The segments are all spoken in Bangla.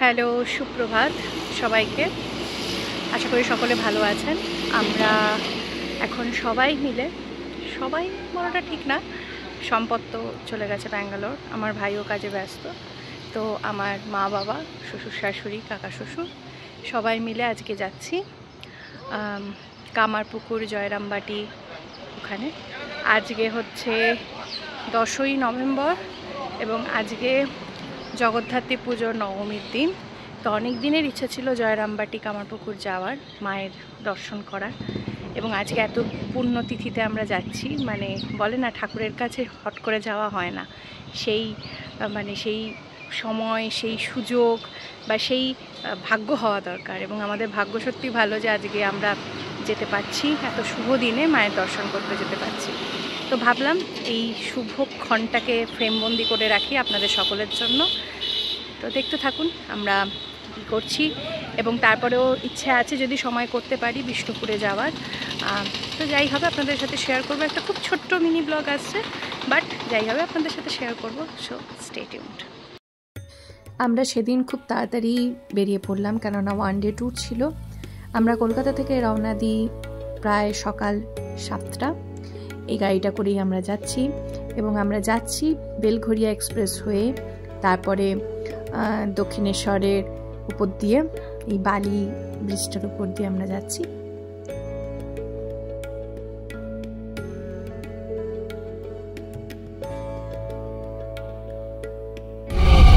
হ্যালো, সুপ্রভাত সবাইকে। আশা করি সকলে ভালো আছেন। আমরা এখন সবাই মিলে, সবাই বলাটা ঠিক না, সম্পদ তো চলে গেছে ব্যাঙ্গালোর, আমার ভাইও কাজে ব্যস্ত, তো আমার মা বাবা, শ্বশুর শাশুড়ি, কাকা শ্বশুর সবাই মিলে আজকে যাচ্ছি কামারপুকুর জয়রামবাটি ওখানে। আজকে হচ্ছে 10ই নভেম্বর এবং আজকে জগদ্ধাত্রী পুজোর নবমীর দিন। তো অনেক দিনের ইচ্ছা ছিল জয়রামবাটি কামারপুকুর যাওয়ার, মায়ের দর্শন করার, এবং আজকে এত পুণ্যতিথিতে আমরা যাচ্ছি। মানে বলে না, ঠাকুরের কাছে হট করে যাওয়া হয় না, সেই সেই সময়, সেই সুযোগ বা সেই ভাগ্য হওয়া দরকার, এবং আমাদের ভাগ্য সত্যি ভালো যে আজকে আমরা যেতে পারছি, এত শুভ দিনে মায়ের দর্শন করতে যেতে পারছি। তো ভাবলাম এই শুভক্ষণটাকে ফ্রেমবন্দি করে রাখি আপনাদের সকলের জন্য। তো দেখতে থাকুন আমরা কী করছি, এবং তারপরেও ইচ্ছে আছে যদি সময় করতে পারি বিষ্ণুপুরে যাওয়ার। তো যাই হবে আপনাদের সাথে শেয়ার করবো, একটা খুব ছোট্ট মিনি ব্লগ আসছে, বাট যাই হবে আপনাদের সাথে শেয়ার করবো। So stay tuned. আমরা সেদিন খুব তাড়াতাড়ি বেরিয়ে পড়লাম, কেননা ওয়ান ডে ট্যুর ছিল। আমরা কলকাতা থেকে রওনা দিই প্রায় সকাল 7টা। এই গাড়িটা করেই আমরা যাচ্ছি, এবং আমরা যাচ্ছি বেলঘরিয়া এক্সপ্রেস হয়ে, তারপরে দক্ষিণেশ্বরের উপর দিয়ে, এই বালি ব্রিজটার উপর দিয়ে আমরা যাচ্ছি।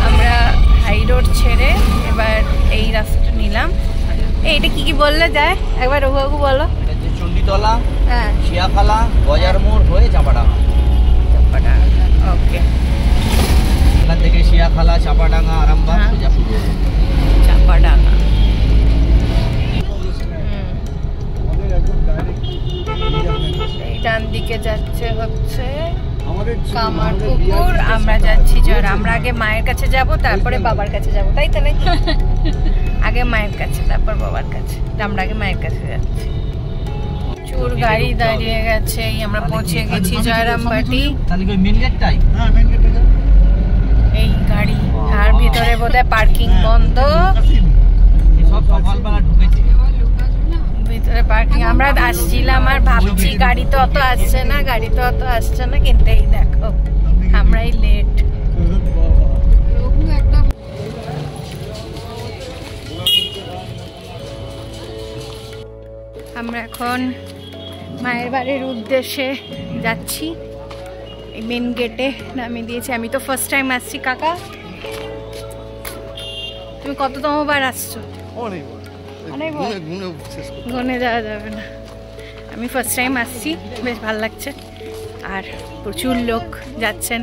আমরা হাই রোড ছেড়ে এবার এই রাস্তাটা নিলাম। এইটা কি কি বললে যায় একবার রঘুবাবু বলো। চণ্ডীতলা, হ্যাঁ, শিয়াখালা, বাজার মোড় হয়ে চাপাডাঙ্গা। ওকে, এখান থেকে শিয়াখালা, চাপাডাঙ্গা, আরামবাগ সোজা শুরু হবে। চাপাডাঙ্গা। এই ডান দিকে যাচ্ছে হচ্ছে কামারপুকুর, আমরা যাচ্ছি জয়। আমরা আগে মায়ের কাছে যাব, তারপরে বাবার কাছে যাব, তাই তো নাকি? আগে মায়ের কাছে, তারপর বাবার কাছে। আমরা আগে মায়ের কাছে যাচ্ছি। চুর গাড়ি দাঁড়িয়ে গেছে, আমরা পৌঁছে গেছি জয়রামবাটি। এই গাড়ি, আর ভিতরে বোধহয় পার্কিং বন্ধ, ভিতরে পার্কিং। আমরা আসছিলাম আর ভাবছি গাড়ি তো অত আসছে না, গাড়ি তো অত আসছে না, কিন্তু এই দেখো আমরাই লেট। আমরা এখন মায়ের বাড়ির উদ্দেশ্যে যাচ্ছি। এই মেন গেটে নামিয়ে দিয়েছি। আমি তো ফার্স্ট টাইম আসছি। কাকা, তুমি কততমবার আসছো? গুনে যাওয়া যাবে না। আমি ফার্স্ট টাইম আসছি, বেশ ভালো লাগছে, আর প্রচুর লোক যাচ্ছেন,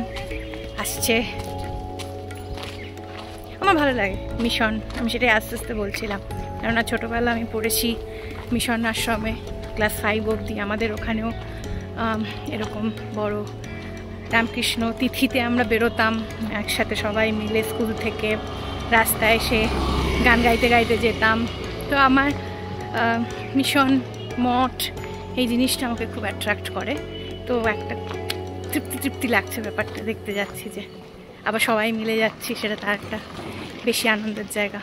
আসছে, আমার ভালো লাগে। মিশন, আমি সেটাই আস্তে আস্তে বলছিলাম, কেননা ছোটোবেলা আমি পড়েছি মিশন আশ্রমে, ক্লাস 5 অবধি। আমাদের ওখানেও এরকম বড় রামকৃষ্ণ তিথিতে আমরা বেরোতাম একসাথে সবাই মিলে, স্কুল থেকে রাস্তায় এসে গান গাইতে গাইতে যেতাম। তো আমার মিশন, মঠ, এই জিনিসটা আমাকে খুব অ্যাট্রাক্ট করে। তো একটা তৃপ্তি লাগছে ব্যাপারটা, দেখতে যাচ্ছি যে আবার সবাই মিলে যাচ্ছি, সেটা তার একটা বেশি আনন্দের জায়গা।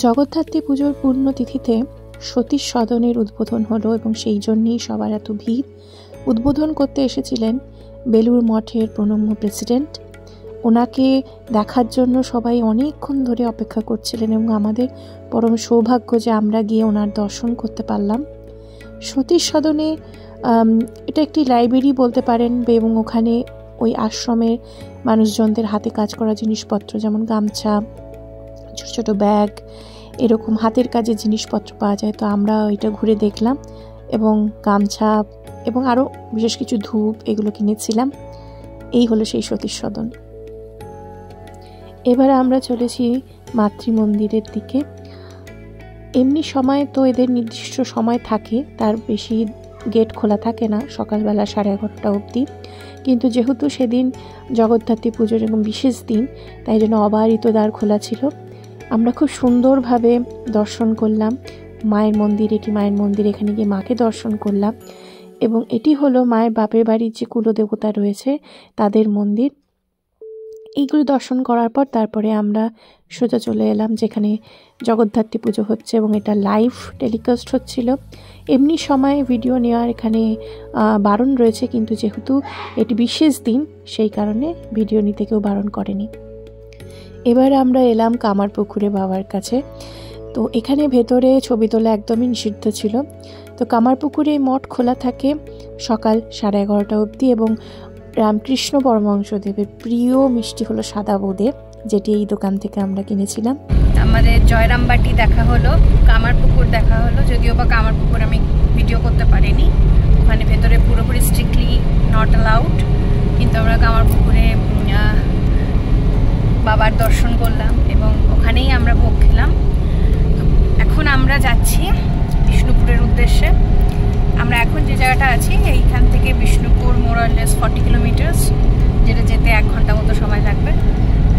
জগদ্ধাত্রী পুজোর পুণ্যতিথিতে সতীশ সদনের উদ্বোধন হলো, এবং সেই জন্যেই সবার এত ভিড়। উদ্বোধন করতে এসেছিলেন বেলুড় মঠের প্রণম্য প্রেসিডেন্ট। ওনাকে দেখার জন্য সবাই অনেকক্ষণ ধরে অপেক্ষা করছিলেন, এবং আমাদের পরম সৌভাগ্য যে আমরা গিয়ে ওনার দর্শন করতে পারলাম। সতীশ সদনে এটা একটি লাইব্রেরি বলতে পারেন, এবং ওখানে ওই আশ্রমের মানুষজনদের হাতে কাজ করা জিনিসপত্র, যেমন গামছা, ছোটো ছোটো ব্যাগ, এরকম হাতের কাজের জিনিসপত্র পাওয়া যায়। তো আমরা ওইটা ঘুরে দেখলাম, এবং গামছা এবং আরও বিশেষ কিছু ধূপ এগুলো কিনেছিলাম। এই হলো সেই সতীশ সদন। এবারে আমরা চলেছি মাতৃমন্দিরের দিকে। এমনি সময় তো এদের নির্দিষ্ট সময় থাকে, তার বেশি গেট খোলা থাকে না, সকালবেলা 11:30 অবধি। কিন্তু যেহেতু সেদিন জগদ্ধাত্রী পুজোর এবং বিশেষ দিন, তাই জন্য অবারিত দ্বার খোলা ছিল। আমরা খুব সুন্দরভাবে দর্শন করলাম মায়ের মন্দির। এটি মায়ের মন্দির, এখানে গিয়ে মাকে দর্শন করলাম, এবং এটি হলো মায়ের বাপের বাড়ির যে কুলদেবতা রয়েছে তাদের মন্দির। এইগুলো দর্শন করার পর তারপরে আমরা সোজা চলে এলাম যেখানে জগদ্ধাত্রী পুজো হচ্ছে এবং এটা লাইভ টেলিকাস্ট হচ্ছিল। এমনি সময় ভিডিও নেওয়ার এখানে বারণ রয়েছে, কিন্তু যেহেতু এটি বিশেষ দিন সেই কারণে ভিডিও নিতে কেউ বারণ করেনি। এবার আমরা এলাম কামারপুকুরে বাবার কাছে। তো এখানে ভেতরে ছবি তোলা একদমই নিষিদ্ধ ছিল। তো কামারপুকুরে মঠ খোলা থাকে সকাল 11:30 অবধি এবং রামকৃষ্ণ পরমহংসদেবের প্রিয় মিষ্টি হলো সাদা বোঁদে, যেটি এই দোকান থেকে আমরা কিনেছিলাম। আমাদের জয়রামবাটি দেখা হলো, কামারপুকুর দেখা হলো, যদিও বা কামারপুকুর আমি ভিডিও করতে পারিনি, ওখানে ভেতরে পুরোপুরি স্ট্রিক্টলি নট অ্যালাউড, কিন্তু আমরা কামারপুকুরে বাবার দর্শন করলাম এবং ওখানেই আমরা ভোগ খেলাম। তো এখন আমরা যাচ্ছি বিষ্ণুপুরের উদ্দেশ্যে। আমরা এখন যে জায়গাটা আছি এইখান থেকে বিষ্ণুপুর মোরালেস 40 কিলোমিটার্স, যেটা যেতে 1 ঘন্টা মতো সময় লাগবে।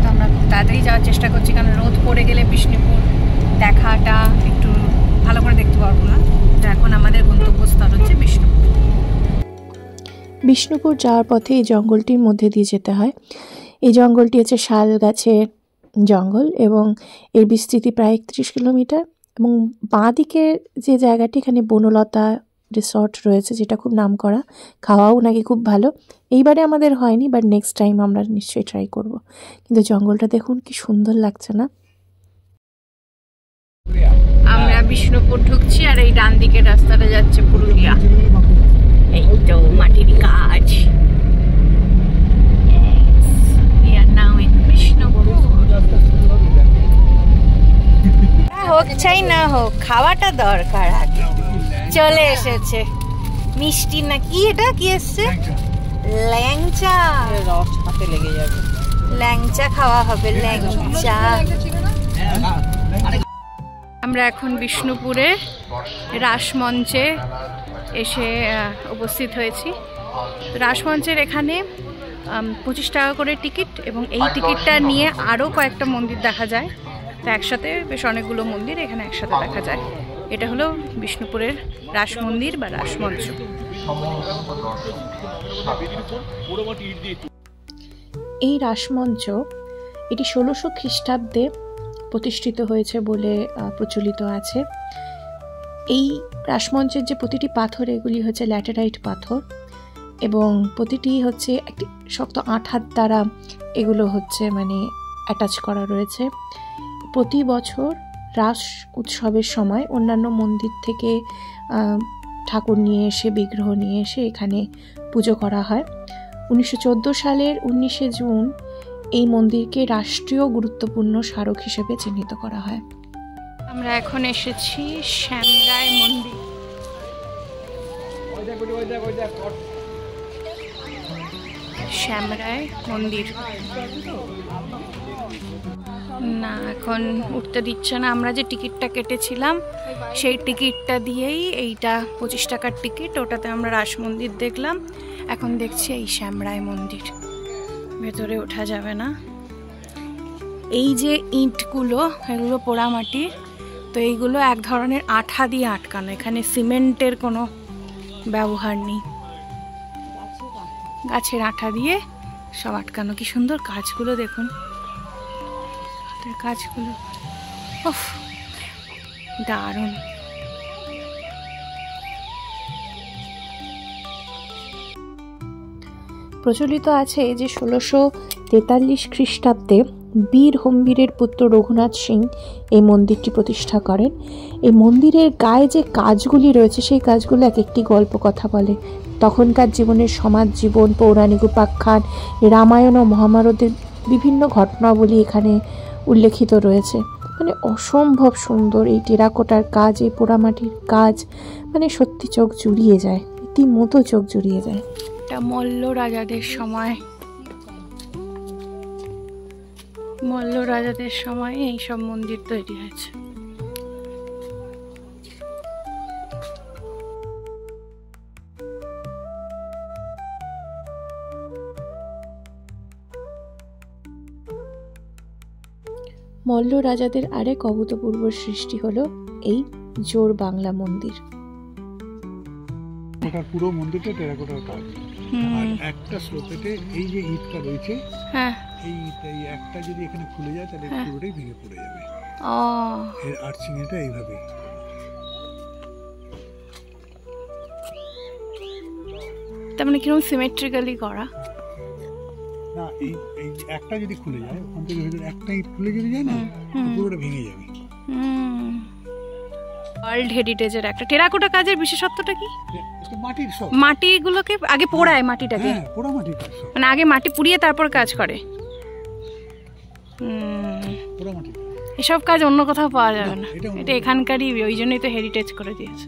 তো আমরা খুব তাড়াতাড়ি যাওয়ার চেষ্টা করছি, কারণ রোদ পড়ে গেলে বিষ্ণুপুর দেখাটা একটু ভালো করে দেখতে পারবো না। তো এখন আমাদের গন্তব্যস্থল হচ্ছে বিষ্ণুপুর। বিষ্ণুপুর যাওয়ার পথে এই জঙ্গলটির মধ্যে দিয়ে যেতে হয়। এই জঙ্গলটি হচ্ছে শাল গাছের জঙ্গল এবং এর বিস্তৃতি প্রায় 31 কিলোমিটার। এবং বাঁ দিকের যে জায়গাটি, এখানে বনলতা রিসর্ট রয়েছে, যেটা খুব নাম করা, খাওয়াও নাকি খুব ভালো। এইবারে আমাদের হয়নি, বাট নেক্সট টাইম আমরা নিশ্চয়ই ট্রাই করব। কিন্তু জঙ্গলটা দেখুন কি সুন্দর লাগছে না? আমরা বিষ্ণুপুর ঢুকছি আর এই ডান দিকের রাস্তাটা যাচ্ছে পুরুলিয়া। এই তো মাটির কাজ। হোক চাই না হোক, খাওয়াটা দরকার আগে। চলে এসেছে মিষ্টি না কি, এটা কি এসছে? ল্যাংচা। রস হাতে লেগে যাবে। ল্যাংচা খাওয়া হবে, ল্যাংচা। আমরা এখন বিষ্ণুপুরে রাসমঞ্চে এসে উপস্থিত হয়েছি। রাসমঞ্চের এখানে 25 টাকা করে টিকিট এবং এই টিকিটটা নিয়ে আরও কয়েকটা মন্দির দেখা যায়। তো একসাথে বেশ অনেকগুলো মন্দির এখানে একসাথে দেখা যায়। এটা হলো বিষ্ণুপুরের রাস মন্দির বা রাসমঞ্চ। এই রাসমঞ্চ এটি 1600 খ্রিস্টাব্দে প্রতিষ্ঠিত হয়েছে বলে প্রচলিত আছে। এই রাসমঞ্চের যে প্রতিটি পাথর, এগুলি হচ্ছে ল্যাটেরাইট পাথর এবং প্রতিটি হচ্ছে একটি শক্ত আঠার দ্বারা এগুলো হচ্ছে মানে অ্যাটাচ করা রয়েছে। প্রতি বছর রাস উৎসবের সময় অন্যান্য মন্দির থেকে ঠাকুর নিয়ে এসে, বিগ্রহ নিয়ে এসে এখানে পুজো করা হয়। 1914 সালের 19শে জুন এই মন্দিরকে রাষ্ট্রীয় গুরুত্বপূর্ণ স্মারক হিসেবে চিহ্নিত করা হয়। আমরা এখন এসেছি শ্যামরায় মন্দির। শ্যামরায় মন্দির না, এখন উঠতে দিচ্ছে না। আমরা যে টিকিটটা কেটেছিলাম সেই টিকিটটা দিয়েই, এইটা 25 টাকার টিকিট, ওটাতে আমরা রাস মন্দির দেখলাম। এখন দেখছি এই শ্যামরায় মন্দির, ভেতরে ওঠা যাবে না। এই যে ইঁটগুলো, এগুলো পোড়ামাটির, তো এইগুলো এক ধরনের আঠা দিয়ে আটকানো, এখানে সিমেন্টের কোনো ব্যবহার নেই, গাছের আঠা দিয়ে সব আটকানো। কি সুন্দর কাজগুলো দেখুন, কাজগুলো উফ দারুণ। প্রচলিত আছে যে 1643 খ্রিস্টাব্দে বীর হম্বীরের পুত্র রঘুনাথ সিং এই মন্দিরটি প্রতিষ্ঠা করেন। এই মন্দিরের গায়ে যে কাজগুলি রয়েছে সেই কাজগুলো এক একটি গল্প কথা বলে। তখনকার জীবনের সমাজ জীবন, পৌরাণিক উপাখ্যান, রামায়ণ ও মহাভারতের বিভিন্ন ঘটনাবলী এখানে উল্লেখিত রয়েছে। মানে অসম্ভব সুন্দর এই টেরাকোটার কাজ, এই পোড়ামাটির কাজ, মানে সত্যি চোখ জুড়িয়ে যায়, রীতিমতো চোখ জুড়িয়ে যায়। এটা মল্ল রাজাদের সময়, মল্ল রাজাদের সময় এইসব মন্দির তৈরি হয়েছে। মল্ল রাজাদের আরেক অভূতপূর্ব সৃষ্টি হলো এই জোর বাংলা মন্দির। পুরো মন্দিরটা টেরাকোটার কাজ, আর একটা স্লোপেতে এই যে ইটটা রয়েছে, হ্যাঁ এই একটা যদি এখানে খুলে যায় তাহলে পুরোটাই ভেঙে পড়ে যাবে। এর আর্চিং এটা এইভাবে। তার মানে কিরকম সিমেট্রিক্যালি করা? না, এই একটা যদি খুলে যায়, ওখান থেকে ভেতরে একটাই খুলে যদি যায় না, পুরোটা ভেঙে যাবে। ওয়ার্ল্ড হেরিটেজের একটা টেরাকোটা কাজের বিশেষত্বটা কি? মাটির সব মাটিগুলোকে আগে পোড়ায়, মাটিটাকে পোড়া মাটির কাজ সব, মানে আগে মাটি পুড়িয়ে তারপর কাজ করে। পোড়া মাটির এসব কাজ অন্য কোথাও পাওয়া যাবে না, এটা এখানকারই, ওই জন্যই তো হেরিটেজ করে দিয়েছে,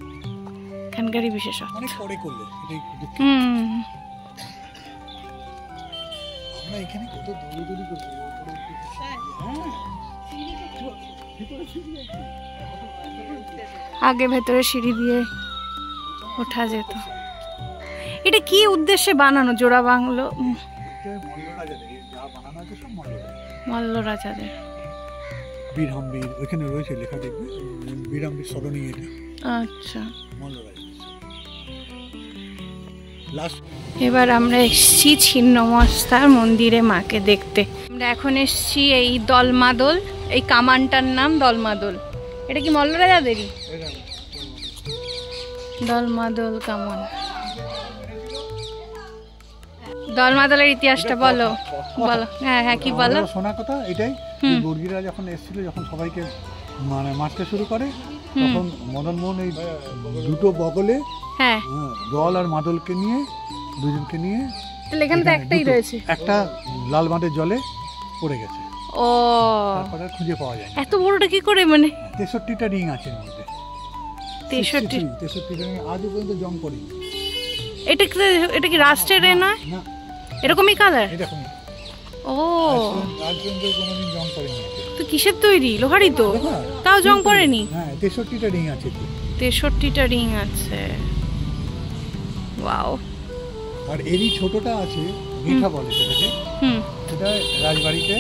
এখানকারই বিশেষত্ব। অনেক পরে করলে এটাই। আমরা এখানে কত দৌড়দৌড়ি করছি। আগে ভেতরে সিঁড়ি দিয়ে ওঠা যেত। এটা কি উদ্দেশ্যে বানানো? জোড়া বাংলো মল্ল রাজাদের। বীরহাম্বীর ওইখানে রয়েছে লেখা, দেখবে বীরহাম্বীর সরণি এটা। আচ্ছা, মল্ল রাজাদের লাস্ট। এবার আমরা এসছি ছিন্নমস্তার মন্দিরে মাকে দেখতে। আমরা এখন এসছি এই দলমাদল, এই কামানটার নাম দলমাদল। এটা কি মল্ল রাজাদেরই? দলমাদল কামান। দলমাদলের ইতিহাসটা বলো বলো। হ্যাঁ হ্যাঁ, কি বলো? শোনা কথা এটাই, বর্গিরা যখন এসেছিল, যখন সবাইকে মানে মারতে শুরু করে, তখন মদন মোহন এই দুটো বগলে জল আর মাদলকে নিয়ে, দুজনকে নিয়ে, তাহলে এখানে তো একটাই রয়েছে, একটা লাল মাঠের জলে পড়ে গেছে। ও, তারপরে খুঁজে পাওয়া যায়। এত বড়টা কি করে? মানে 63টা রিং আছে এর মধ্যে। 63টা রিং আজও পর্যন্ত জং পড়েনি। এটা কি রাস্টের না? এরকমই কালার? এরকম। ও, আজ পর্যন্ত কোনোদিন জং পড়েনি। তো কিসের তৈরি? লোহারই তো, তাও জং পড়েনি? হ্যাঁ, 63টা রিং আছে। 63টা রিং আছে। ওয়াও। আর এরই ছোটটা আছে, মিঠা বলে সেটাকে। সেটা রাজবাড়িতে,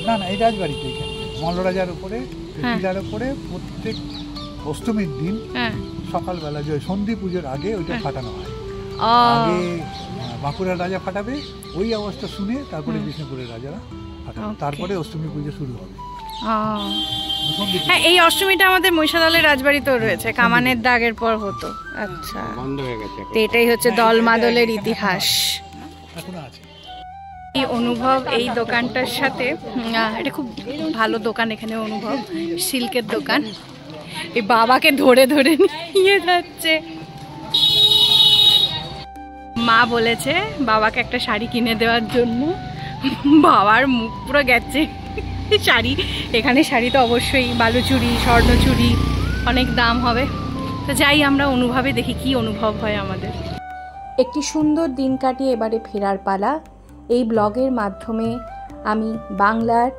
না এই রাজবাড়িতে, এখানে মল্লরাজার উপরে, টিলার উপরে প্রত্যেক অষ্টমীর দিন সকালবেলা সন্ধি পুজোর আগে ওইটা ফাটানো হয়। আগে বাঁকুড়ার রাজা ফাটাবে, ওই অবস্থা শুনে তারপরে বিষ্ণুপুরের রাজারা ফাটাবে, তারপরে অষ্টমী পুজো শুরু হবে। হ্যাঁ, এই অষ্টমীটা আমাদের মহিষাদলের রাজবাড়িতেও রয়েছে, কামানের দাগের পর হতো। আচ্ছা, বন্ধ হয়ে গেছে। এটাই হচ্ছে দলমাদলের ইতিহাস। এই অনুভব এই দোকানটার সাথে, এটা খুব ভালো দোকান, এখানে অনুভব সিল্কের দোকান। এই বাবাকে ধরে ধরে নিয়ে যাচ্ছে। মা বলেছে বাবাকে একটা শাড়ি কিনে দেওয়ার জন্য, বাবার মুখ পুরো গেছে। শাড়ি, এখানে শাড়ি তো অবশ্যই বালুচুরি, স্বর্ণচুরি, অনেক দাম হবে। তো যাই আমরা অনুভবে, দেখি কি অনুভব হয় আমাদের। একটি সুন্দর দিন কাটিয়ে এবারে ফেরার পালা। এই ব্লগের মাধ্যমে আমি বাংলার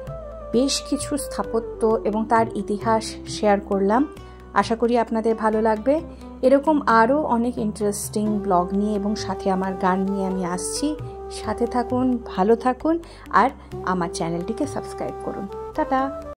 বেশ কিছু স্থাপত্য এবং তার ইতিহাস শেয়ার করলাম। আশা করি আপনাদের ভালো লাগবে। এরকম আরও অনেক ইন্টারেস্টিং ব্লগ নিয়ে এবং সাথে আমার গান নিয়ে আমি আসছি। সাথে থাকুন, ভালো থাকুন, আর আমার চ্যানেলটিকে সাবস্ক্রাইব করুন। টাটা।